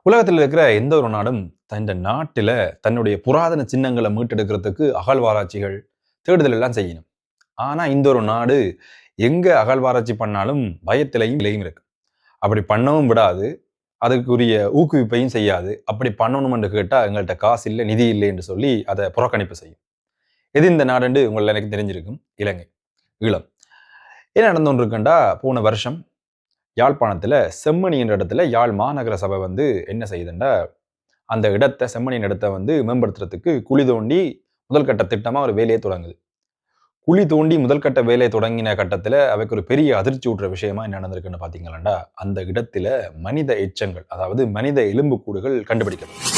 உலகத்தில் இருக்கிற எந்த ஒரு நாடும் தன் நாட்டில தன்னுடைய புராதன சின்னங்களை மீட்டெடுக்கிறதுக்கு அகழ்வாராய்ச்சிகள் தேடுதல் எல்லாம் செய்யணும். ஆனா இந்த ஒரு நாடு எங்க அகழ்வாராய்ச்சி பண்ணாலும் பயத்திலையும் விலையும் இருக்கு. அப்படி பண்ணவும் விடாது, அதுக்குரிய ஊக்குவிப்பையும் செய்யாது. அப்படி பண்ணணும் என்று கேட்டா எங்கள்கிட்ட காசு இல்லை, நிதி இல்லை என்று சொல்லி அதை புறக்கணிப்பு செய்யும். எது இந்த நாடுண்டு உங்களை எனக்கு தெரிஞ்சிருக்கும். இலங்கை, ஈழம். என்ன நடந்து கொண்டிருக்கண்டா, போன வருஷம் யாழ்ப்பாணத்துல செம்மணி என்ற இடத்துல யாழ் மாநகர சபை என்ன செய்யுதுண்டா, அந்த இடத்தை செம்மணியின் இடத்தை மேம்படுத்துறதுக்கு குழி தோண்டி முதல் கட்ட திட்டமா ஒரு வேலையை தொடங்குது. குழி தோண்டி முதல் கட்ட வேலையை தொடங்கின கட்டத்துல அவைக்கு ஒரு பெரிய அதிர்ச்சி ஊட்டுற விஷயமா என்ன நடந்திருக்குன்னு பாத்தீங்களாண்டா, அந்த இடத்துல மனித எச்சங்கள், அதாவது மனித எலும்புக்கூடுகள் கண்டுபிடிக்கப்படும்.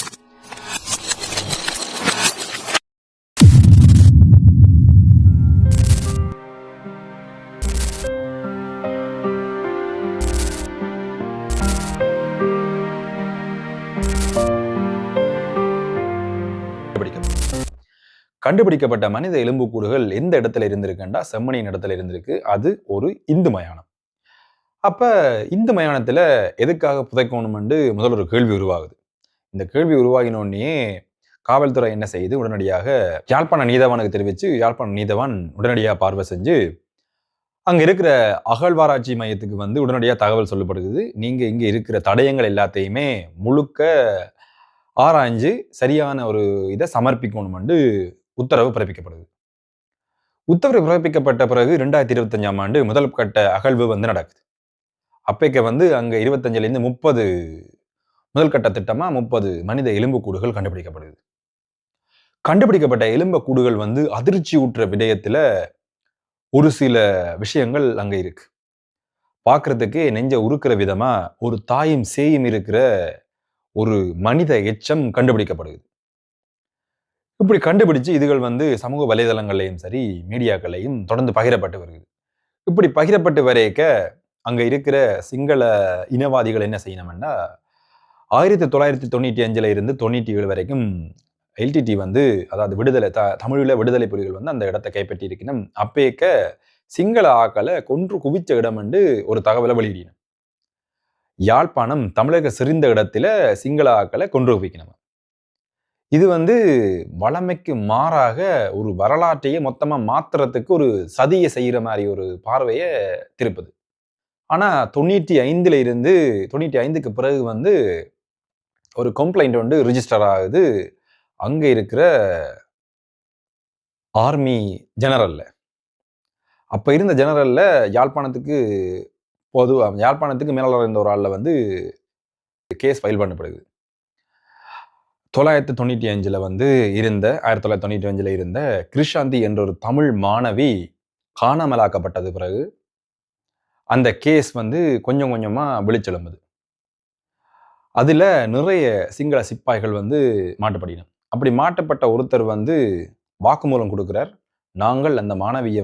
கண்டுபிடிக்கப்பட்ட மனித எலும்புக்கூடுகள் எந்த இடத்துல இருந்திருக்குண்டா, செம்மணியின் இடத்துல இருந்திருக்கு. அது ஒரு இந்து மயானம். அப்ப இந்து மயானத்துல எதுக்காக புதைக்கணும்னு முதல்ல ஒரு கேள்வி உருவாகுது. இந்த கேள்வி உருவாகினோடனே காவல்துறை என்ன செய்யுது, உடனடியாக யாழ்ப்பாண நீதவானுக்கு தெரிவிச்சு யாழ்ப்பாண நீதவான் உடனடியாக பார்வை செஞ்சு அங்க இருக்கிற அகழ்வாராய்ச்சி மையத்துக்கு உடனடியாக தகவல் சொல்லப்படுகிறது. நீங்க இங்க இருக்கிற தடயங்கள் எல்லாத்தையுமே முழுக்க ஆராய்ஞ்சு சரியான ஒரு இதை சமர்ப்பிக்கணும்னு உத்தரவு பிறப்பிக்கப்படுது. உத்தரவு பிறப்பிக்கப்பட்ட பிறகு 2025ஆம் ஆண்டு முதல் கட்ட அகழ்வு நடக்குது. அப்பைக்கு அங்க 25லேருந்து 30 முதல் கட்ட திட்டமா 30 மனித எலும்புக்கூடுகள் கண்டுபிடிக்கப்படுது. கண்டுபிடிக்கப்பட்ட எலும்புக்கூடுகள் அதிர்ச்சி ஊட்டுற விடயத்துல ஒரு சில விஷயங்கள் அங்க இருக்கு. பார்க்கறதுக்கு நெஞ்ச உருக்குற விதமா ஒரு தாயும் சேயும் இருக்கிற ஒரு மனித எச்சம் கண்டுபிடிக்கப்படுது. இப்படி கண்டுபிடிச்சு இதுகள் சமூக வலைதளங்களையும் சரி, மீடியாக்களையும் தொடர்ந்து பகிரப்பட்டு வருகிறது. இப்படி பகிரப்பட்டு வரைக்க அங்க இருக்கிற சிங்கள இனவாதிகள் என்ன செய்யணும்னா, 1995ல இருந்து 97 வரைக்கும் எல்டிடி அதாவது விடுதலை தமிழீழ விடுதலை புலிகள் அந்த இடத்தை கைப்பற்றி இருக்கணும். அப்பேக்க சிங்கள ஆக்களை கொன்று குவிச்ச இடம் ஒரு தகவலை வெளியிடணும். யாழ்ப்பாணம் தமிழக செறிந்த இடத்துல சிங்கள ஆக்களை கொன்று குவிக்கணும். இது வளமைக்கு மாறாக ஒரு வரலாற்றையே மொத்தமா மாத்துறதுக்கு ஒரு சதியை செய்யற மாதிரி ஒரு பார்வையை திருப்புது. ஆனா 95ல இருந்து 95க்கு பிறகு ஒரு கம்ப்ளைண்ட் ரிஜிஸ்டர் ஆகுது அங்க இருக்கிற ஆர்மி ஜெனரல்ல. அப்ப இருந்த ஜெனரல்ல யாழ்ப்பாணத்துக்கு மேலாளர் இருந்த ஒரு ஆள்ல கேஸ் ஃபைல் பண்ணப்படுது. 1995ல இருந்த கிருஷாந்தி என்ற ஒரு தமிழ் மாணவி காணாமலாக்கப்பட்டது பிறகு அந்த கேஸ் கொஞ்சம் கொஞ்சமா வெளிச்செழும்புது. அதுல நிறைய சிங்கள சிப்பாய்கள் மாட்டப்படினம். அப்படி மாட்டப்பட்ட ஒருத்தர் வாக்குமூலம் கொடுக்கிறார். நாங்கள் அந்த மாணவியை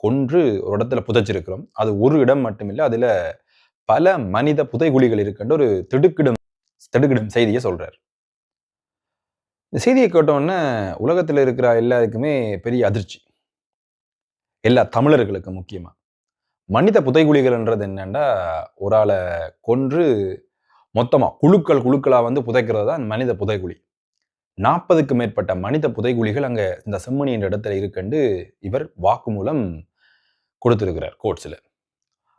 கொன்று ஒரு இடத்துல புதைச்சிருக்கிறோம். அது ஒரு இடம் மட்டுமில்லை, அதுல பல மனித புதைகுழிகள் இருக்கின்ற ஒரு திடுக்கிடும் செய்தியை சொல்றார். இந்த செய்தியை கேட்டோன்னே உலகத்தில் இருக்கிற எல்லாருக்குமே பெரிய அதிர்ச்சி. எல்லா தமிழர்களுக்கு முக்கியமா. மனித புதைகுழிகள்ன்றது என்னன்னா, ஒரு ஆளை கொன்று மொத்தமா குழுக்களா புதைக்கிறது தான் மனித புதைகுழி. 40க்கு மேற்பட்ட மனித புதைகுழிகள் அங்க இந்த செம்மணி என்ற இடத்துல இருக்குன்னு இவர் வாக்குமூலம் கொடுத்திருக்கிறார் கோர்ட்ஸ்ல.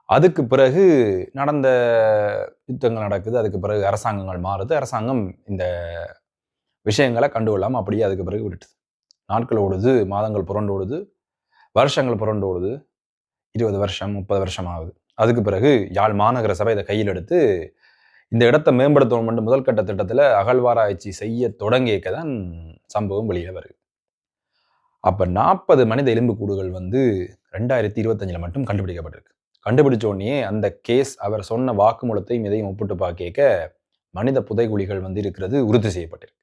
அதுக்கு பிறகு நடந்த யுத்தங்கள் நடக்குது. அதுக்கு பிறகு அரசாங்கங்கள் மாறுது. அரசாங்கம் இந்த விஷயங்களை கண்டுகொள்ளாம அப்படியே அதுக்கு பிறகு விட்டுது. நாட்கள் ஓடுது, மாதங்கள் புரண்டு ஓடுது, வருஷங்கள் புரண்டு ஓடுது. 20 வருஷம் 30 வருஷம் ஆகுது. அதுக்கு பிறகு யாழ் மாநகர சபை இதை கையில் எடுத்து இந்த இடத்தை மேம்படுத்தணும் முதல் கட்ட திட்டத்துல அகழ்வாராய்ச்சி செய்ய தொடங்கியக்க தான் சம்பவம் வெளியே வருது. அப்ப 40 மனித எலும்புக்கூடுகள் 2025ல மட்டும் கண்டுபிடிக்கப்பட்டிருக்கு. கண்டுபிடிச்ச உடனே அந்த கேஸ் அவர் சொன்ன வாக்குமூலத்தையும் இதையும் ஒப்பிட்டு பார்க்க மனித புதைகுழிகள் இருக்கிறது உறுதி செய்யப்பட்டிருக்கு.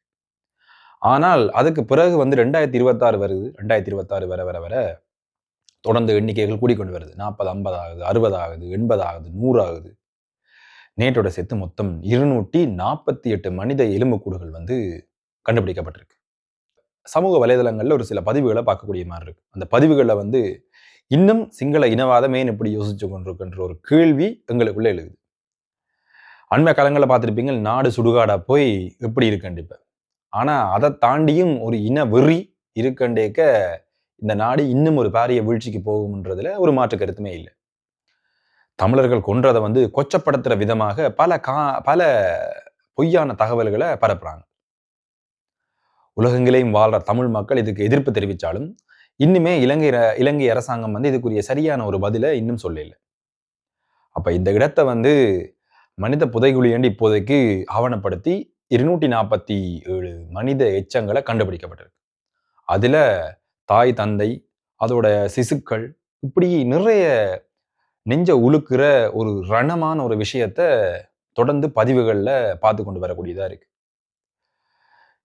ஆனால் அதுக்கு பிறகு 2026 வருது. 2026 வர வர வர தொடர்ந்து எண்ணிக்கைகள் கூடிக்கொண்டு வருது. 40, 50 ஆகுது, 60 ஆகுது, 80 ஆகுது, 100 ஆகுது. நேற்றோட சேர்த்து மொத்தம் 248 மனித எலும்புக்கூடுகள் கண்டுபிடிக்கப்பட்டிருக்கு. சமூக வலைதளங்கள்ல ஒரு சில பதிவுகளை பார்க்கக்கூடிய மாதிரி இருக்கு. அந்த பதிவுகளில் இன்னும் சிங்கள இனவாதம் ஏன் இப்படி யோசிச்சு கொண்டிருக்கின்ற ஒரு கேள்வி எங்களுக்குள்ள எழுது. அண்மை காலங்களில் பார்த்துருப்பீங்க, நாடு சுடுகாடா போய் எப்படி இருக்குன்னு இப்ப. ஆனா அதை தாண்டியும் ஒரு இன வெறி இருக்கண்டேக்க இந்த நாடு இன்னும் ஒரு பாரிய வீழ்ச்சிக்கு போகும்ன்றதுல ஒரு மாற்று கருத்துமே இல்லை. தமிழர்கள் கொன்றதை வந்து கொச்சப்படுத்துற விதமாக பல பொய்யான தகவல்களை பரப்புறாங்க. உலகெங்கிலேயும் வாழ்ற தமிழ் மக்கள் இதுக்கு எதிர்ப்பு தெரிவித்தாலும் இன்னுமே இலங்கை அரசாங்கம் வந்து இதுக்குரிய சரியான ஒரு பதிலை இன்னும் சொல்லல. அப்ப இந்த இடத்தை வந்து மனித புதைகுழி இப்போதைக்கு ஆவணப்படுத்தி 247 மனித எச்சங்களை கண்டுபிடிக்கப்பட்டிருக்கு. அதுல தாய் தந்தை, அதோட சிசுக்கள், இப்படி நிறைய நெஞ்ச உழுக்கிற ஒரு ரணமான ஒரு விஷயத்த தொடர்ந்து பதிவுகள்ல பார்த்து கொண்டு வரக்கூடியதா இருக்கு.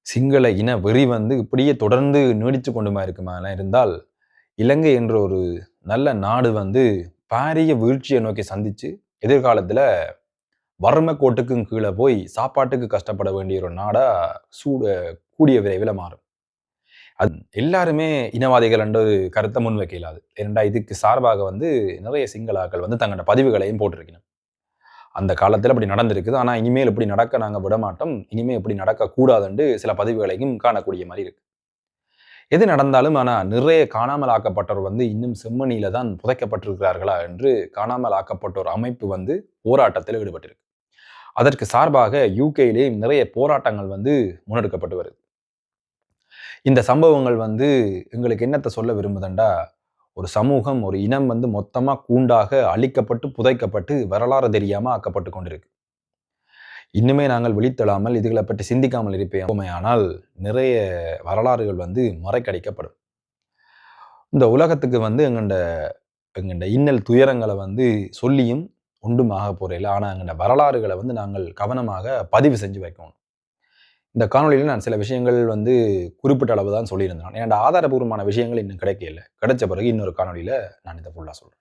சிங்கள இன வெறி வந்து இப்படியே தொடர்ந்து நீடித்து கொண்டுமா இருக்குமா இருந்தால் இலங்கை என்ற ஒரு நல்ல நாடு வந்து பாரிய வீழ்ச்சியை நோக்கி சந்திச்சு எதிர்காலத்துல வறுமை கோட்டுக்கும் கீழே போய் சாப்பாட்டுக்கு கஷ்டப்பட வேண்டிய ஒரு நாடா கூடிய விரைவில் மாறும். அது எல்லாருமே இனவாதிகள் என்ற ஒரு கருத்தை முன்வைக்க இயலாது. ஏனென்றா இதுக்கு சார்பாக வந்து நிறைய சிங்களாக்கள் வந்து தங்களோட பதிவுகளையும் போட்டிருக்கணும். அந்த காலத்தில் அப்படி நடந்திருக்குது. ஆனா இனிமேல் இப்படி நடக்க நாங்க விட மாட்டோம், இனிமேல் இப்படி நடக்கக்கூடாதுன்னு சில பதிவுகளையும் காணக்கூடிய மாதிரி இருக்கு. எது நடந்தாலும் ஆனா நிறைய காணாமல் ஆக்கப்பட்டோர் வந்து இன்னும் செம்மணியில தான் புதைக்கப்பட்டிருக்கிறார்களா என்று காணாமல் ஆக்கப்பட்டோர் அமைப்பு வந்து போராட்டத்தில் ஈடுபட்டிருக்கு. அதற்கு சார்பாக யூகேயிலே நிறைய போராட்டங்கள் வந்து முன்னெடுக்கப்பட்டு வருது. இந்த சம்பவங்கள் வந்து எங்களுக்கு என்னத்தை சொல்ல விரும்புதண்டா, ஒரு சமூகம், ஒரு இனம் வந்து மொத்தமா கூண்டாக அழிக்கப்பட்டு புதைக்கப்பட்டு வரலாறு தெரியாம ஆக்கப்பட்டு கொண்டிருக்கு. இன்னுமே நாங்கள் விழித்தெழாமல் இதுகளை பற்றி சிந்திக்காமல் இருப்போமே ஆனால் நிறைய வரலாறுகள் வந்து மறைக்கடிக்கப்படும். இந்த உலகத்துக்கு வந்து எங்கண்ட இன்னல் துயரங்களை வந்து சொல்லியும் ஒன்றும் ஆக போறதில்லை. ஆனால் எங்கண்ட வரலாறுகளை வந்து நாங்கள் கவனமாக பதிவு செஞ்சு வைக்கணும். இந்த காணொலியில் நான் சில விஷயங்கள் வந்து குறிப்பிட்ட அளவு தான் சொல்லியிருந்தேன். என்னோட ஆதாரபூர்வமான விஷயங்கள் இன்னும் கிடைக்கல. கிடைச்ச பிறகு இன்னொரு காணொலியில் நான் இதை ஃபுல்லாக சொல்கிறேன்.